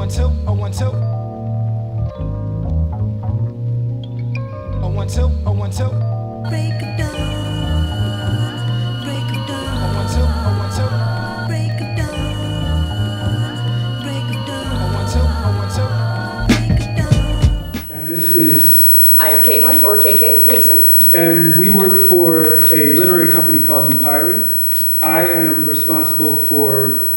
one, two, oh, one, two. Oh, one, two, oh, one, two. Break it down, break it down. Oh, one, two, oh, one, two. Break it down, break it down. Oh, one, two, oh, one, two. Break it down. And this is, I am Caitlin, or KK Nixon. and we work for a literary company called Upiri. I am responsible for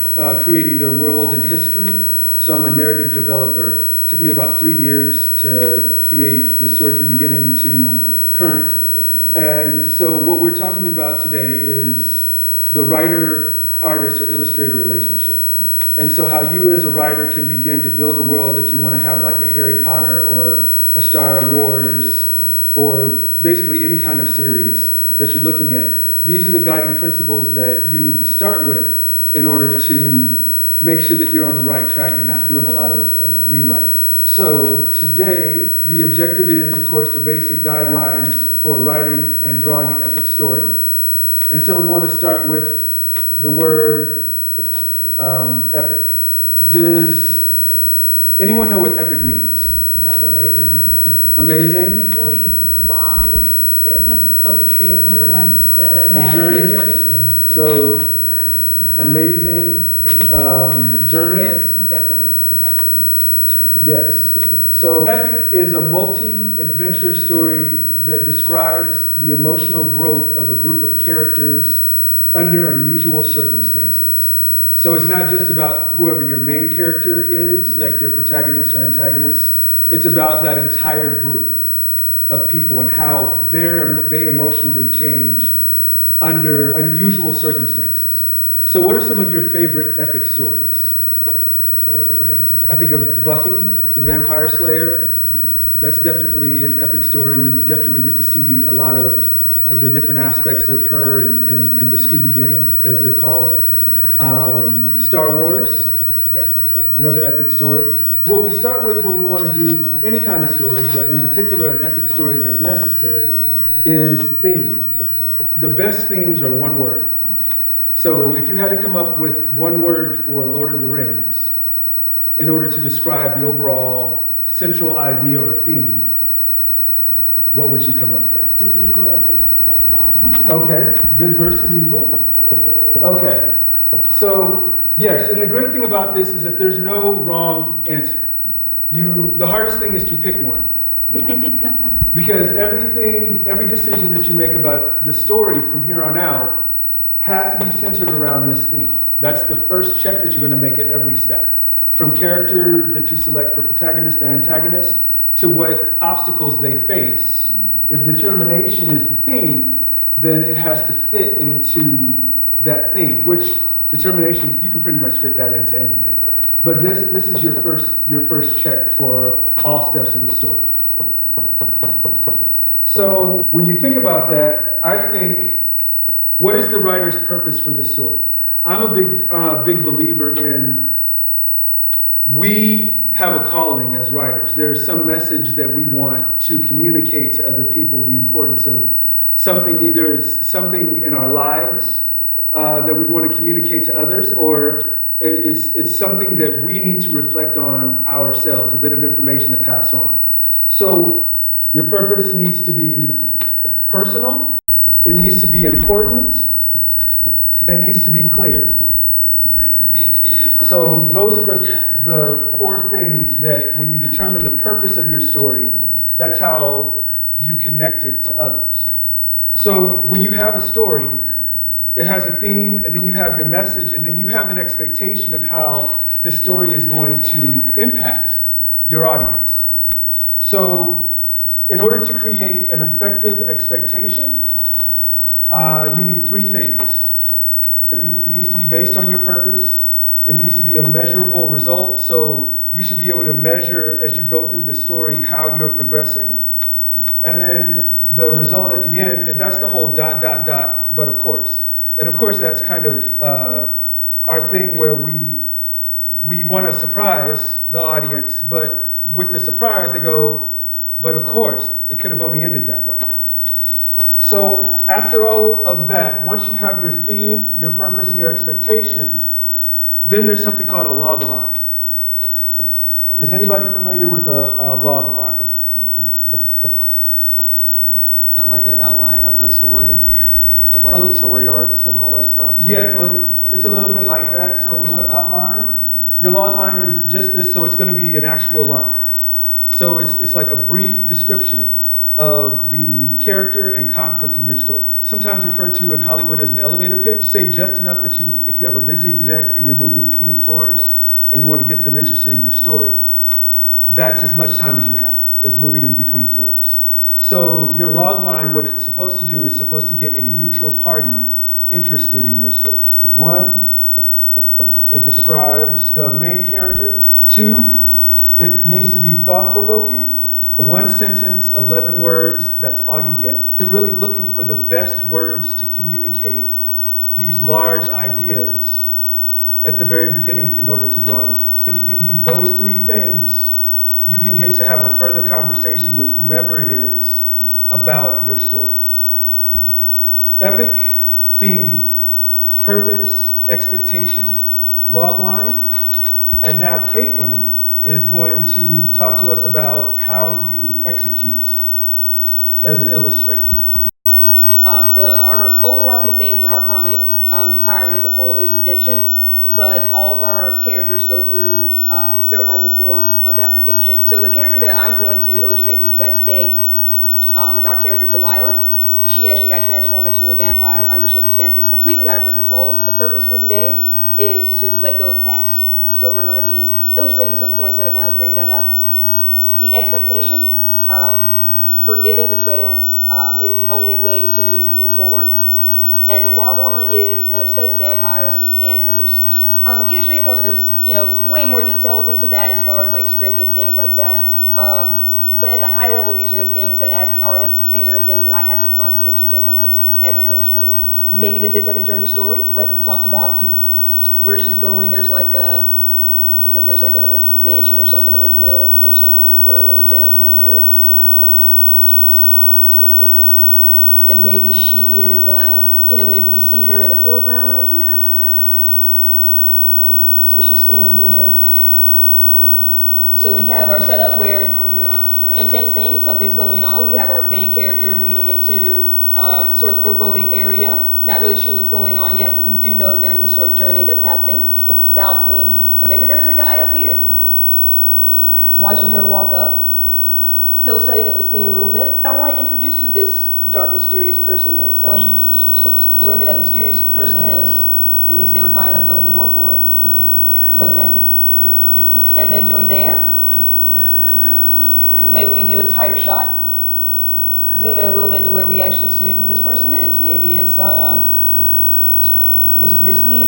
creating their world and history. So I'm a narrative developer. It took me about 3 years to create the story from beginning to current. And so what we're talking about today is the writer-artist or illustrator relationship. And so how you as a writer can begin to build a world if you want to have like a Harry Potter or a Star Wars or basically any kind of series that you're looking at. These are the guiding principles that you need to start with in order to make sure that you're on the right track and not doing a lot of rewriting. So today, the objective is, of course, the basic guidelines for writing and drawing an epic story. And so we want to start with the word epic. Does anyone know what epic means? Kind of amazing. Amazing? Like really long, it was poetry, I think, journey. once. A journey? So, amazing journey? Yes, definitely. Yes. So epic is a multi-adventure story that describes the emotional growth of a group of characters under unusual circumstances. So it's not just about whoever your main character is, like your protagonist or antagonist. It's about that entire group of people and how they emotionally change under unusual circumstances. So what are some of your favorite epic stories? Lord of the Rings. I think of Buffy, the Vampire Slayer. That's definitely an epic story. We definitely get to see a lot of the different aspects of her and the Scooby Gang, as they're called. Star Wars, Yep. another epic story. What we start with when we want to do any kind of story, but in particular an epic story that's necessary, is theme. The best themes are one word. So if you had to come up with one word for Lord of the Rings in order to describe the overall central idea or theme, what would you come up with? Is evil at the bottom. Okay, good versus evil. Okay, so yes, and the great thing about this is that there's no wrong answer. The hardest thing is to pick one. Because every decision that you make about the story from here on out has to be centered around this theme. That's the first check that you're going to make at every step. From character that you select for protagonist and antagonist to what obstacles they face. If determination is the theme, then it has to fit into that theme, which determination, you can pretty much fit that into anything. But this is your first check for all steps of the story. So when you think about that, I think, what is the writer's purpose for the story? I'm a big believer in, we have a calling as writers. There's some message that we want to communicate to other people, the importance of something, either it's something in our lives that we want to communicate to others, or it's something that we need to reflect on ourselves, a bit of information to pass on. So your purpose needs to be personal, it needs to be important, and it needs to be clear. So those are the four things that when you determine the purpose of your story, that's how you connect it to others. So when you have a story, it has a theme, and then you have your message, and then you have an expectation of how this story is going to impact your audience. So in order to create an effective expectation, you need three things. It needs to be based on your purpose. It needs to be a measurable result, so you should be able to measure as you go through the story how you're progressing. And then the result at the end, that's the whole ... but of course. And of course that's kind of our thing where we want to surprise the audience, but with the surprise they go, but of course, it could have only ended that way. So after all of that, once you have your theme, your purpose, and your expectation, then there's something called a log line. Is anybody familiar with a log line? Is that like an outline of the story? With like the story arcs and all that stuff? Yeah, well, it's a little bit like that. So outline. Your log line is just this, so it's going to be an actual line. So it's like a brief description of the character and conflict in your story. Sometimes referred to in Hollywood as an elevator pitch. Say just enough that if you have a busy exec and you're moving between floors and you want to get them interested in your story, that's as much time as you have, is moving in between floors. So your log line, what it's supposed to do is supposed to get a neutral party interested in your story. 1, it describes the main character. 2, it needs to be thought-provoking. 1 sentence, 11 words, that's all you get. You're really looking for the best words to communicate these large ideas at the very beginning in order to draw interest. If you can do those 3 things, you can get to have a further conversation with whomever it is about your story. Epic, theme, purpose, expectation, log line, and now Caitlin is going to talk to us about how you execute as an illustrator. Our overarching theme for our comic, Upyri as a whole, is redemption, but all of our characters go through their own form of that redemption. So the character that I'm going to illustrate for you guys today is our character Delilah. So she actually got transformed into a vampire under circumstances completely out of her control. The purpose for today is to let go of the past. So we're going to be illustrating some points that are kind of bring that up. The expectation, forgiving betrayal is the only way to move forward. And the log line is an obsessed vampire seeks answers. Usually, of course, there's way more details into that as far as like script and things like that. But at the high level, these are the things that as the artist, these are the things that I have to constantly keep in mind as I'm illustrating. Maybe this is like a journey story, like we talked about. Where she's going, there's like maybe there's like a mansion or something on a hill, and there's like a little road down here, it comes out. It's really small, it's really big down here. And maybe she is, maybe we see her in the foreground right here. So she's standing here. So we have our setup where intense scene, something's going on. We have our main character leading into sort of foreboding area. Not really sure what's going on yet, but we do know that there's this sort of journey that's happening. Balcony, and maybe there's a guy up here. Watching her walk up. Still setting up the scene a little bit. I want to introduce who this dark, mysterious person is. Whoever that mysterious person is, at least they were kind enough to open the door for her. Let her in. And then from there, maybe we do a tighter shot. Zoom in a little bit to where we actually see who this person is. Maybe it's Grizzly.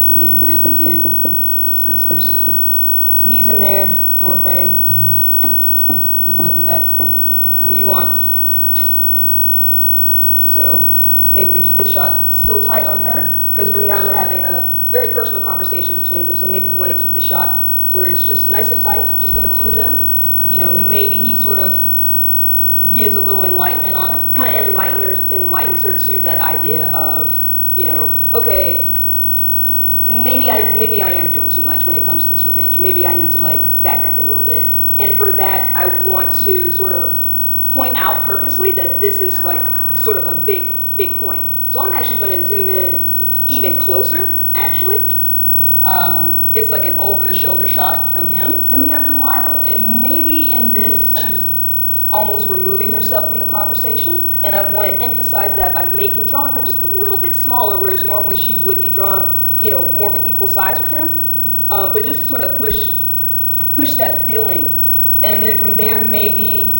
Maybe it's a grizzly dude. So he's in there, door frame. He's looking back. What do you want? So maybe we keep the shot still tight on her, because we're having a very personal conversation between them. So maybe we want to keep the shot where it's just nice and tight, just on the 2 of them. Maybe he sort of gives a little enlightenment on her, kind of enlightens her to that idea of, okay, maybe I am doing too much when it comes to this revenge. Maybe I need to back up a little bit. And for that, I want to sort of point out purposely that this is sort of a big point. So I'm actually going to zoom in even closer, actually. It's like an over-the-shoulder shot from him. Then we have Delilah, and maybe in this, she's almost removing herself from the conversation, and I want to emphasize that by drawing her just a little bit smaller, whereas normally she would be drawn, more of an equal size with him, but just to sort of push that feeling. And then from there, maybe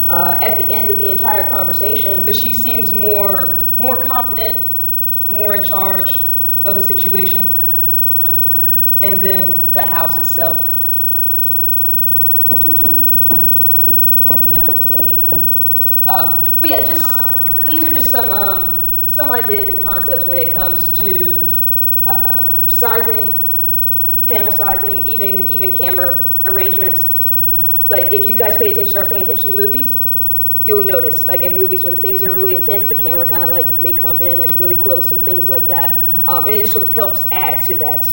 at the end of the entire conversation, she seems more confident, more in charge of the situation. And then the house itself. Happy now, yay. But yeah, these are just some ideas and concepts when it comes to sizing, panel sizing, even camera arrangements. If you guys start paying attention to movies, you'll notice, in movies when things are really intense, the camera kind of may come in really close and things like that. And it just sort of helps add to that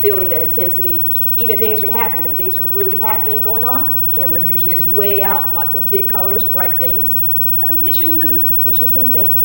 feeling, that intensity, even things when happy, when things are really happy and going on, camera usually is way out, lots of big colors, bright things, kind of gets you in the mood, puts you the same thing.